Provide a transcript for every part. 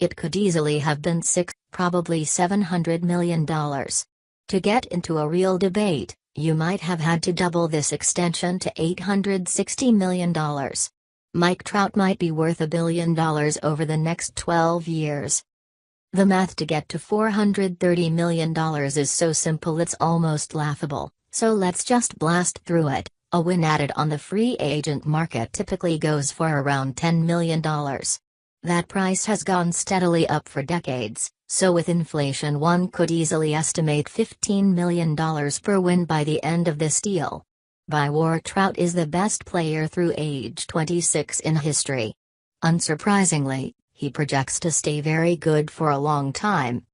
It could easily have been probably $700 million. To get into a real debate, you might have had to double this extension to $860 million. Mike Trout might be worth $1 billion over the next 12 years. The math to get to $430 million is so simple it's almost laughable, so let's just blast through it. A win added on the free agent market typically goes for around $10 million. That price has gone steadily up for decades, so with inflation one could easily estimate $15 million per win by the end of this deal. By WAR, Trout is the best player through age 26 in history. Unsurprisingly, he projects to stay very good for a long time.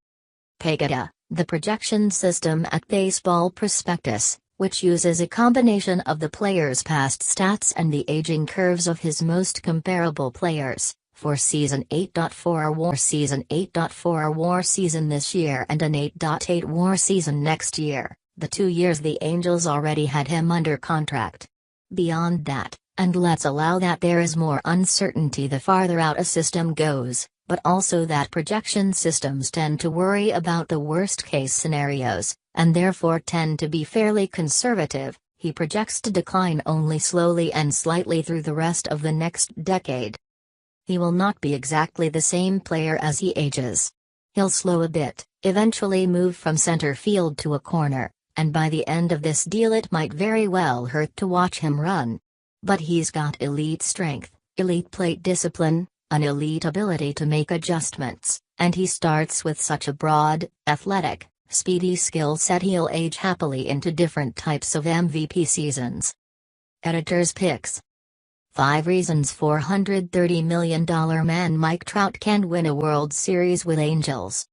Payday, the projection system at Baseball Prospectus, which uses a combination of the player's past stats and the aging curves of his most comparable players, for season 8.4 WAR season 8.4 WAR season this year and an 8.8 WAR season next year, the 2 years the Angels already had him under contract. Beyond that, and let's allow that there is more uncertainty the farther out a system goes, but also that projection systems tend to worry about the worst-case scenarios, and therefore tend to be fairly conservative, he projects to decline only slowly and slightly through the rest of the next decade. He will not be exactly the same player as he ages. He'll slow a bit, eventually move from center field to a corner, and by the end of this deal it might very well hurt to watch him run. But he's got elite strength, elite plate discipline, an elite ability to make adjustments, and he starts with such a broad, athletic, speedy skill set he'll age happily into different types of MVP seasons. Editor's Picks. 5 reasons $430 million man Mike Trout can win a World Series with Angels.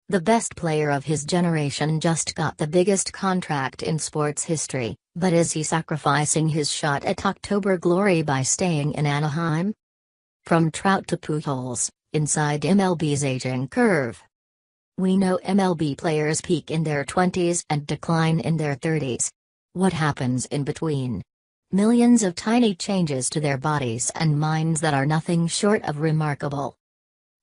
The best player of his generation just got the biggest contract in sports history, but is he sacrificing his shot at October glory by staying in Anaheim? From Trout to Pujols, inside MLB's aging curve. We know MLB players peak in their 20s and decline in their 30s. What happens in between? Millions of tiny changes to their bodies and minds that are nothing short of remarkable.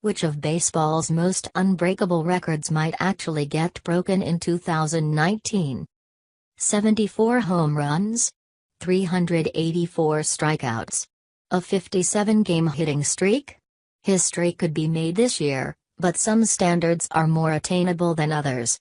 Which of baseball's most unbreakable records might actually get broken in 2019? 74 home runs? 384 strikeouts? A 57-game hitting streak? History could be made this year, but some standards are more attainable than others.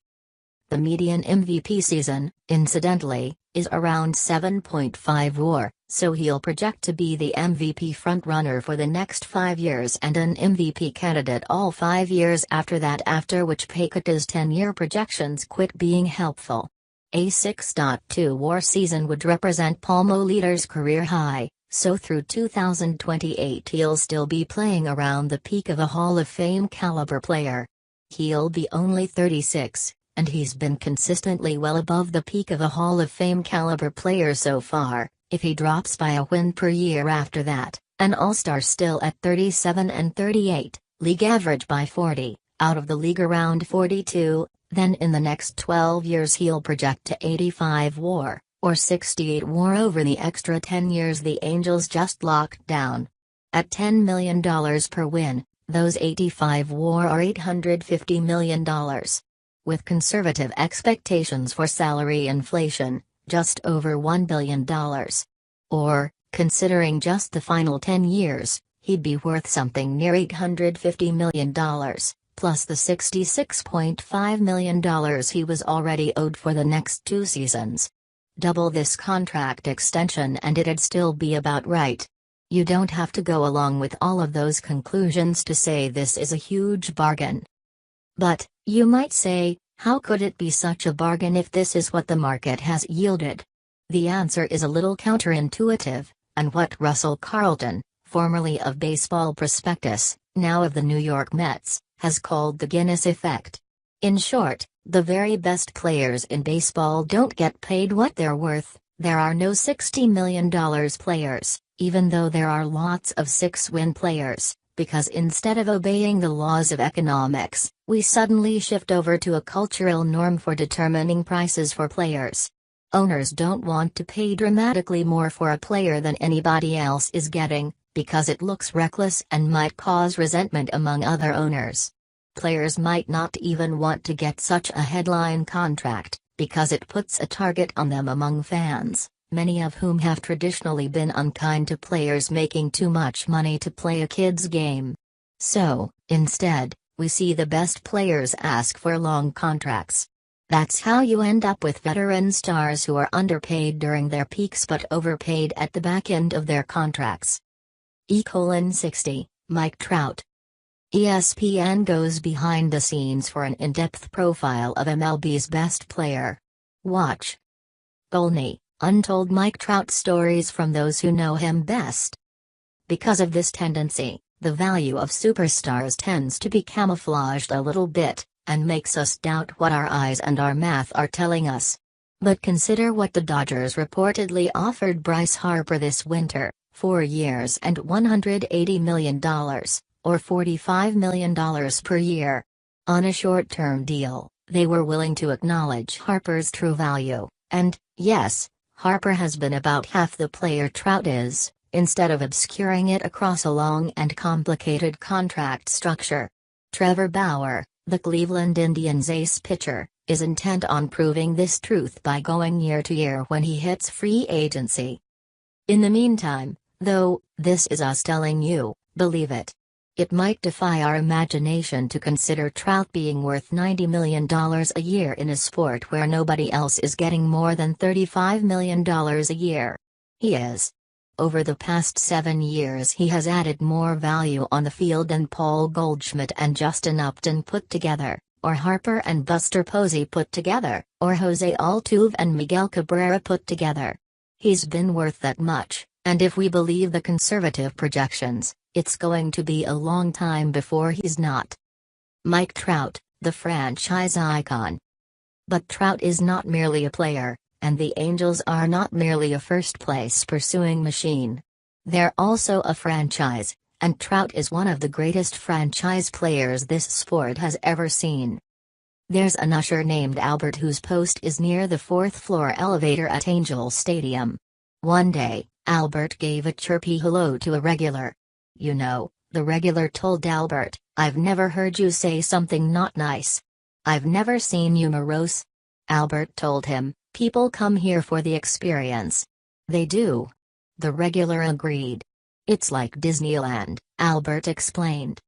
The median MVP season, incidentally, is around 7.5 WAR, so he'll project to be the MVP frontrunner for the next 5 years and an MVP candidate all 5 years after that, after which Paykata's 10-year projections quit being helpful. A 6.2 WAR season would represent Palmolider's career high, so through 2028 he'll still be playing around the peak of a Hall of Fame caliber player. He'll be only 36. And he's been consistently well above the peak of a Hall of Fame caliber player so far. If he drops by a win per year after that, an all-star still at 37 and 38, league average by 40, out of the league around 42, then in the next 12 years he'll project to 85 WAR, or 68 WAR over the extra 10 years the Angels just locked down. At $10 million per win, those 85 WAR are $850 million. With conservative expectations for salary inflation, just over $1 billion. Or, considering just the final 10 years, he'd be worth something near $850 million, plus the $66.5 million he was already owed for the next 2 seasons. Double this contract extension and it'd still be about right. You don't have to go along with all of those conclusions to say this is a huge bargain. But, you might say, how could it be such a bargain if this is what the market has yielded? The answer is a little counterintuitive, and what Russell Carlton, formerly of Baseball Prospectus, now of the New York Mets, has called the Guinness effect. In short, the very best players in baseball don't get paid what they're worth. There are no $60 million players, even though there are lots of 6-win players. Because instead of obeying the laws of economics, we suddenly shift over to a cultural norm for determining prices for players. Owners don't want to pay dramatically more for a player than anybody else is getting, because it looks reckless and might cause resentment among other owners. Players might not even want to get such a headline contract, because it puts a target on them among fans, many of whom have traditionally been unkind to players making too much money to play a kid's game. So, instead, we see the best players ask for long contracts. That's how you end up with veteran stars who are underpaid during their peaks but overpaid at the back end of their contracts. E:60, Mike Trout. ESPN goes behind the scenes for an in-depth profile of MLB's best player. Watch. Golney, Untold Mike Trout stories from those who know him best. Because of this tendency, the value of superstars tends to be camouflaged a little bit, and makes us doubt what our eyes and our math are telling us. But consider what the Dodgers reportedly offered Bryce Harper this winter, 4 years and $180 million. Or $45 million per year. On a short-term deal, they were willing to acknowledge Harper's true value, and, yes, Harper has been about half the player Trout is, instead of obscuring it across a long and complicated contract structure. Trevor Bauer, the Cleveland Indians' ace pitcher, is intent on proving this truth by going year to year when he hits free agency. In the meantime, though, this is us telling you, believe it. It might defy our imagination to consider Trout being worth $90 million a year in a sport where nobody else is getting more than $35 million a year. He is. Over the past 7 years he has added more value on the field than Paul Goldschmidt and Justin Upton put together, or Harper and Buster Posey put together, or Jose Altuve and Miguel Cabrera put together. He's been worth that much, and if we believe the conservative projections, it's going to be a long time before he's not. Mike Trout, the franchise icon. But Trout is not merely a player, and the Angels are not merely a first-place pursuing machine. They're also a franchise, and Trout is one of the greatest franchise players this sport has ever seen. There's an usher named Albert whose post is near the 4th-floor elevator at Angel Stadium. One day, Albert gave a chirpy hello to a regular. You know, the regular told Albert, "I've never heard you say something not nice. I've never seen you morose." Albert told him, "People come here for the experience." "They do." The regular agreed. "It's like Disneyland," Albert explained.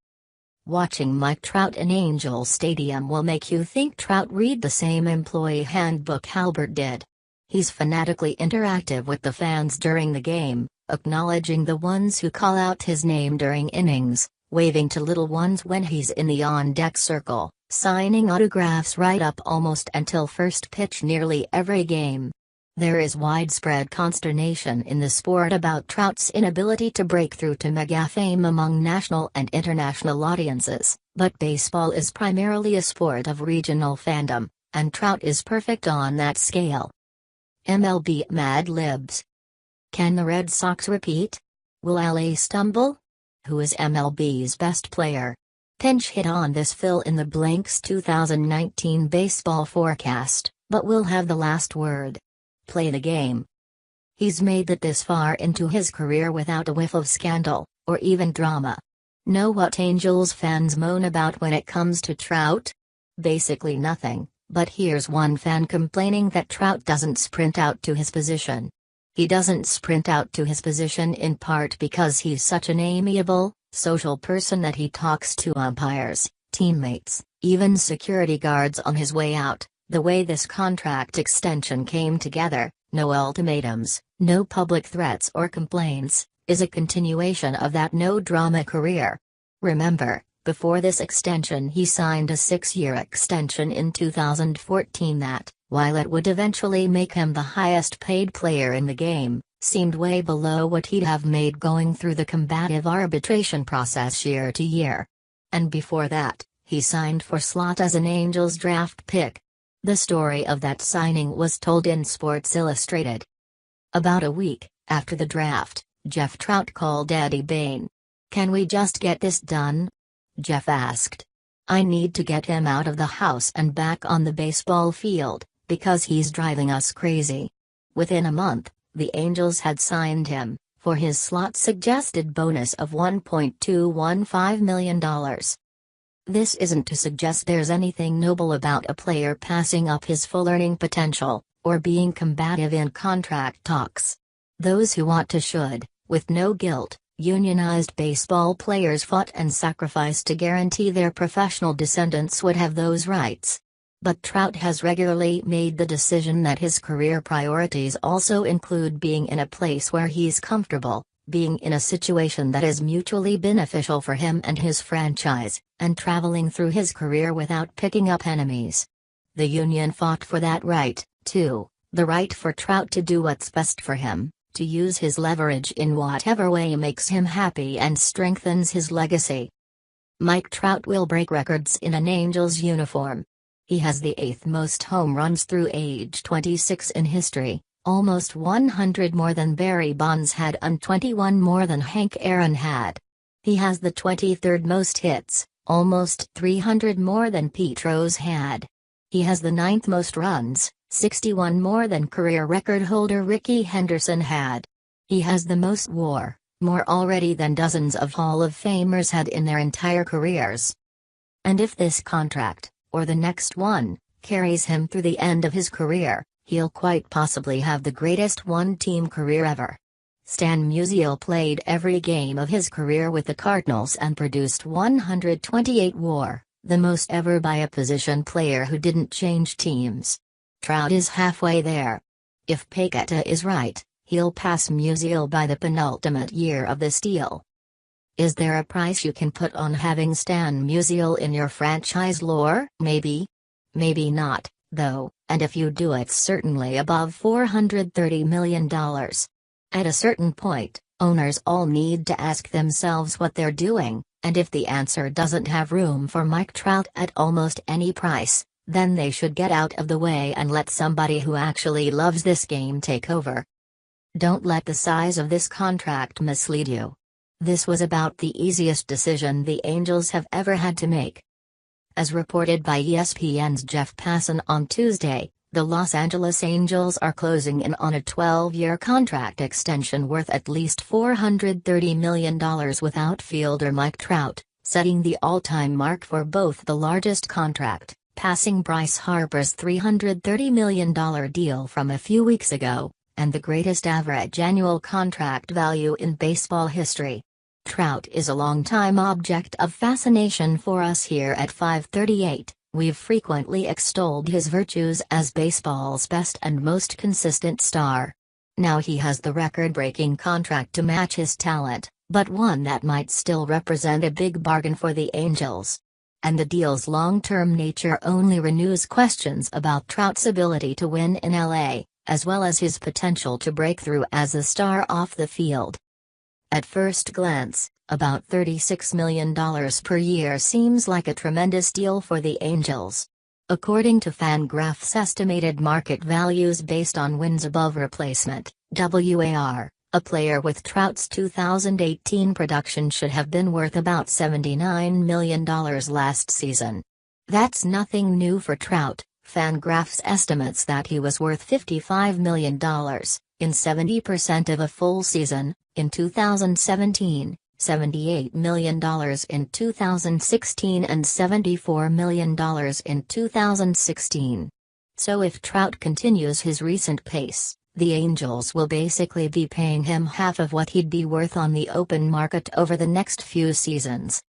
Watching Mike Trout in Angel Stadium will make you think Trout read the same employee handbook Albert did. He's fanatically interactive with the fans during the game, acknowledging the ones who call out his name during innings, waving to little ones when he's in the on-deck circle, signing autographs right up almost until first pitch nearly every game. There is widespread consternation in the sport about Trout's inability to break through to mega fame among national and international audiences, but baseball is primarily a sport of regional fandom, and Trout is perfect on that scale. MLB Mad Libs. Can the Red Sox repeat? Will LA stumble? Who is MLB's best player? Pinch hit on this fill-in-the-blanks 2019 baseball forecast, but will have the last word. Play the game. He's made it this far into his career without a whiff of scandal, or even drama. Know what Angels fans moan about when it comes to Trout? Basically nothing, but here's one fan complaining that Trout doesn't sprint out to his position. He doesn't sprint out to his position in part because he's such an amiable, social person that he talks to umpires, teammates, even security guards on his way out. The way this contract extension came together, no ultimatums, no public threats or complaints, is a continuation of that no-drama career. Remember, before this extension he signed a 6-year extension in 2014 that, while it would eventually make him the highest-paid player in the game, seemed way below what he'd have made going through the combative arbitration process year to year. And before that, he signed for slot as an Angels draft pick. The story of that signing was told in Sports Illustrated. About a week after the draft, Jeff Trout called Eddie Bain. "Can we just get this done?" Jeff asked. "I need to get him out of the house and back on the baseball field, because he's driving us crazy." Within a month, the Angels had signed him, for his slot suggested bonus of $1.215 million. This isn't to suggest there's anything noble about a player passing up his full earning potential, or being combative in contract talks. Those who want to should, with no guilt. Unionized baseball players fought and sacrificed to guarantee their professional descendants would have those rights. But Trout has regularly made the decision that his career priorities also include being in a place where he's comfortable, being in a situation that is mutually beneficial for him and his franchise, and traveling through his career without picking up enemies. The union fought for that right, too, the right for Trout to do what's best for him, to use his leverage in whatever way makes him happy and strengthens his legacy. Mike Trout will break records in an Angels uniform. He has the 8th most home runs through age 26 in history, almost 100 more than Barry Bonds had and 21 more than Hank Aaron had. He has the 23rd most hits, almost 300 more than Pete Rose had. He has the 9th most runs, 61 more than career record holder Rickey Henderson had. He has the most WAR, more already than dozens of Hall of Famers had in their entire careers. And if this contract, or the next one, carries him through the end of his career, he'll quite possibly have the greatest one-team career ever. Stan Musial played every game of his career with the Cardinals and produced 128 WAR, the most ever by a position player who didn't change teams. Trout is halfway there. If Payday is right, he'll pass Musial by the penultimate year of this deal. Is there a price you can put on having Stan Musial in your franchise lore? Maybe. Maybe not, though, and if you do it's certainly above $430 million. At a certain point, owners all need to ask themselves what they're doing, and if the answer doesn't have room for Mike Trout at almost any price, then they should get out of the way and let somebody who actually loves this game take over. Don't let the size of this contract mislead you. This was about the easiest decision the Angels have ever had to make. As reported by ESPN's Jeff Passan on Tuesday, the Los Angeles Angels are closing in on a 12-year contract extension worth at least $430 million with outfielder Mike Trout, setting the all-time mark for both the largest contract, passing Bryce Harper's $330 million deal from a few weeks ago, and the greatest average annual contract value in baseball history. Trout is a longtime object of fascination for us here at 538. We've frequently extolled his virtues as baseball's best and most consistent star. Now he has the record-breaking contract to match his talent, but one that might still represent a big bargain for the Angels. And the deal's long-term nature only renews questions about Trout's ability to win in LA, as well as his potential to break through as a star off the field. At first glance, about $36 million per year seems like a tremendous deal for the Angels. According to Fangraph's estimated market values based on wins above replacement, WAR, a player with Trout's 2018 production should have been worth about $79 million last season. That's nothing new for Trout. Fangraphs estimates that he was worth $55 million, in 70% of a full season, in 2017, $78 million in 2016 and $74 million in 2016. So if Trout continues his recent pace, the Angels will basically be paying him half of what he'd be worth on the open market over the next few seasons.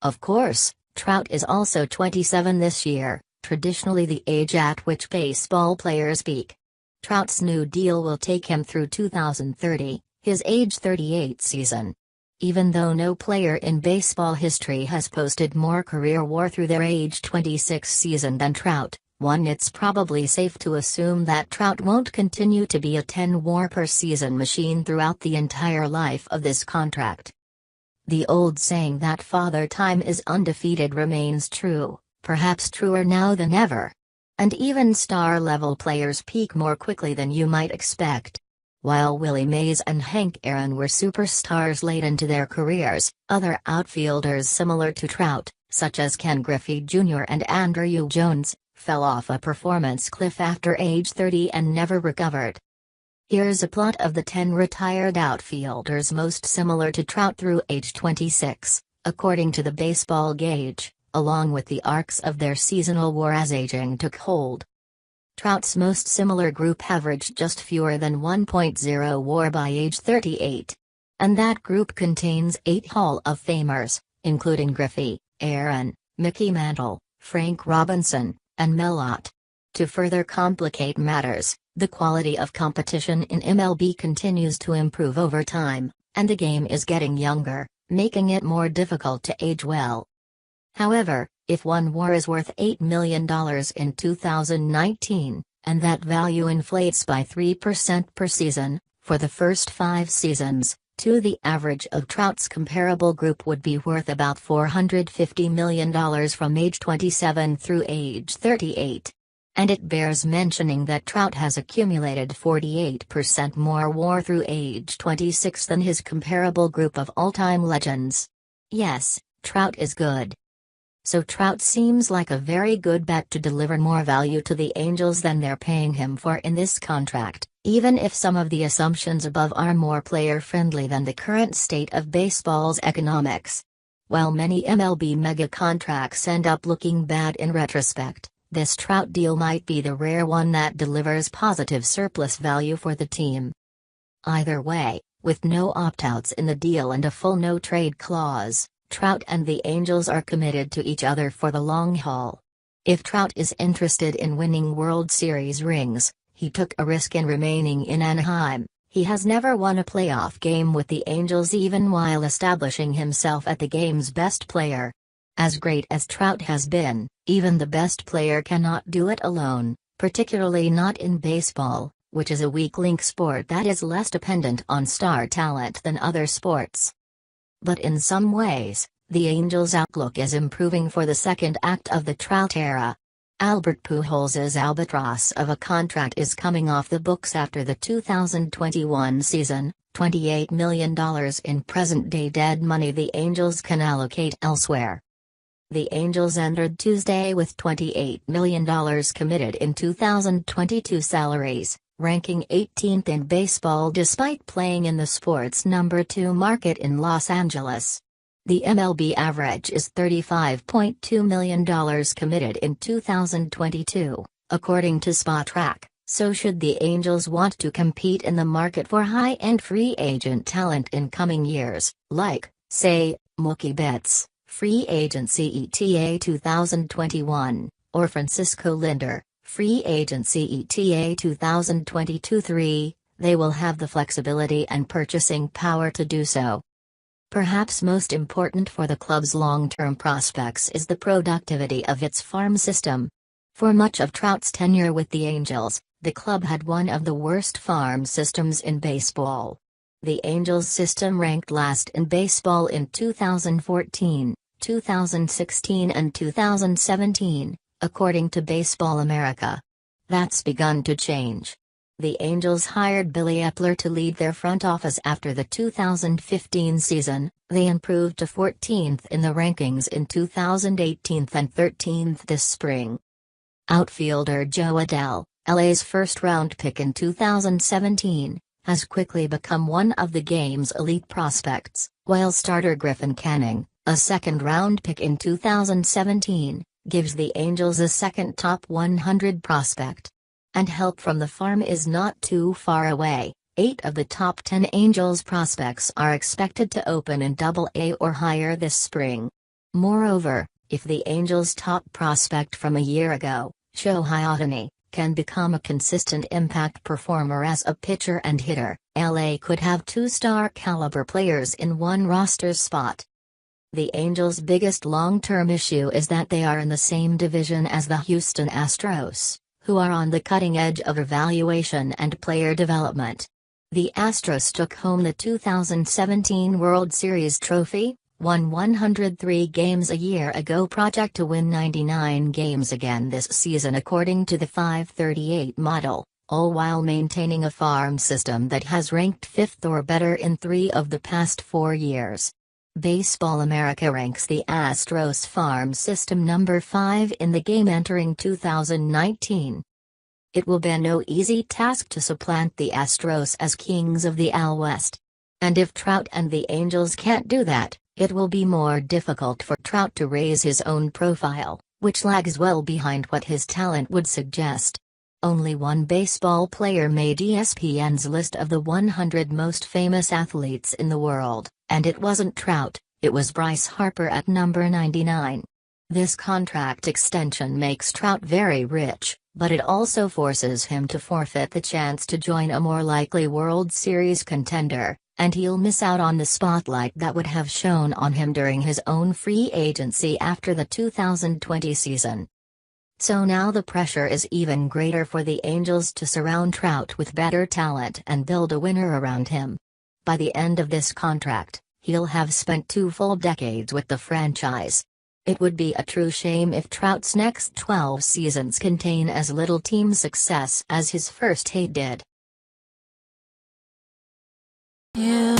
Of course, Trout is also 27 this year, traditionally the age at which baseball players peak. Trout's new deal will take him through 2030, his age 38 season. Even though no player in baseball history has posted more career WAR through their age 26 season than Trout, it's probably safe to assume that Trout won't continue to be a 10 WAR per season machine throughout the entire life of this contract. The old saying that Father Time is undefeated remains true, perhaps truer now than ever. And even star-level players peak more quickly than you might expect. While Willie Mays and Hank Aaron were superstars late into their careers, other outfielders similar to Trout, such as Ken Griffey Jr. and Andruw Jones, fell off a performance cliff after age 30 and never recovered. Here's a plot of the 10 retired outfielders most similar to Trout through age 26, according to the baseball gauge, along with the arcs of their seasonal WAR as aging took hold. Trout's most similar group averaged just fewer than 1.0 WAR by age 38. And that group contains 8 Hall of Famers, including Griffey, Aaron, Mickey Mantle, Frank Robinson, and Mel Ott. To further complicate matters, the quality of competition in MLB continues to improve over time, and the game is getting younger, making it more difficult to age well. However, if one WAR is worth $8 million in 2019, and that value inflates by 3% per season, for the first 5 seasons, the average of Trout's comparable group would be worth about $450 million from age 27 through age 38. And it bears mentioning that Trout has accumulated 48% more WAR through age 26 than his comparable group of all-time legends. Yes, Trout is good. So Trout seems like a very good bet to deliver more value to the Angels than they're paying him for in this contract, even if some of the assumptions above are more player-friendly than the current state of baseball's economics. While many MLB mega contracts end up looking bad in retrospect, this Trout deal might be the rare one that delivers positive surplus value for the team. Either way, with no opt-outs in the deal and a full no-trade clause, Trout and the Angels are committed to each other for the long haul. If Trout is interested in winning World Series rings, he took a risk in remaining in Anaheim. He has never won a playoff game with the Angels even while establishing himself as the game's best player. As great as Trout has been, even the best player cannot do it alone, particularly not in baseball, which is a weak-link sport that is less dependent on star talent than other sports. But in some ways, the Angels' outlook is improving for the second act of the Trout era. Albert Pujols' albatross of a contract is coming off the books after the 2021 season, $28 million in present-day dead money the Angels can allocate elsewhere. The Angels entered Tuesday with $28 million committed in 2022 salaries, ranking 18th in baseball despite playing in the sport's number 2 market in Los Angeles. The MLB average is $35.2 million committed in 2022, according to Spotrac. So should the Angels want to compete in the market for high-end free agent talent in coming years, like, say, Mookie Betts, free agency ETA 2021, or Francisco Lindor, free agency ETA 2022-3, they will have the flexibility and purchasing power to do so. Perhaps most important for the club's long-term prospects is the productivity of its farm system. For much of Trout's tenure with the Angels, the club had one of the worst farm systems in baseball. The Angels' system ranked last in baseball in 2014, 2016 and 2017, according to Baseball America. That's begun to change. The Angels hired Billy Epler to lead their front office after the 2015 season. They improved to 14th in the rankings in 2018 and 13th this spring. Outfielder Jo Adell, LA's first-round pick in 2017, has quickly become one of the game's elite prospects, while starter Griffin Canning, a second-round pick in 2017, gives the Angels a second top 100 prospect. And help from the farm is not too far away. 8 of the top 10 Angels prospects are expected to open in Double-A or higher this spring. Moreover, if the Angels' top prospect from a year ago, Shohei Ohtani, can become a consistent impact performer as a pitcher and hitter, LA could have 2 star-caliber players in one roster spot. The Angels' biggest long-term issue is that they are in the same division as the Houston Astros, who are on the cutting edge of evaluation and player development. The Astros took home the 2017 World Series trophy, won 103 games a year ago, project to win 99 games again this season according to the 538 model, all while maintaining a farm system that has ranked 5th or better in 3 of the past 4 years. Baseball America ranks the Astros farm system number 5 in the game entering 2019. It will be no easy task to supplant the Astros as kings of the AL West. And if Trout and the Angels can't do that, it will be more difficult for Trout to raise his own profile, which lags well behind what his talent would suggest. Only one baseball player made ESPN's list of the 100 most famous athletes in the world, and it wasn't Trout, it was Bryce Harper at number 99. This contract extension makes Trout very rich, but it also forces him to forfeit the chance to join a more likely World Series contender, and he'll miss out on the spotlight that would have shone on him during his own free agency after the 2020 season. So now the pressure is even greater for the Angels to surround Trout with better talent and build a winner around him. By the end of this contract, he'll have spent 2 full decades with the franchise. It would be a true shame if Trout's next 12 seasons contain as little team success as his first 8 did. Yeah.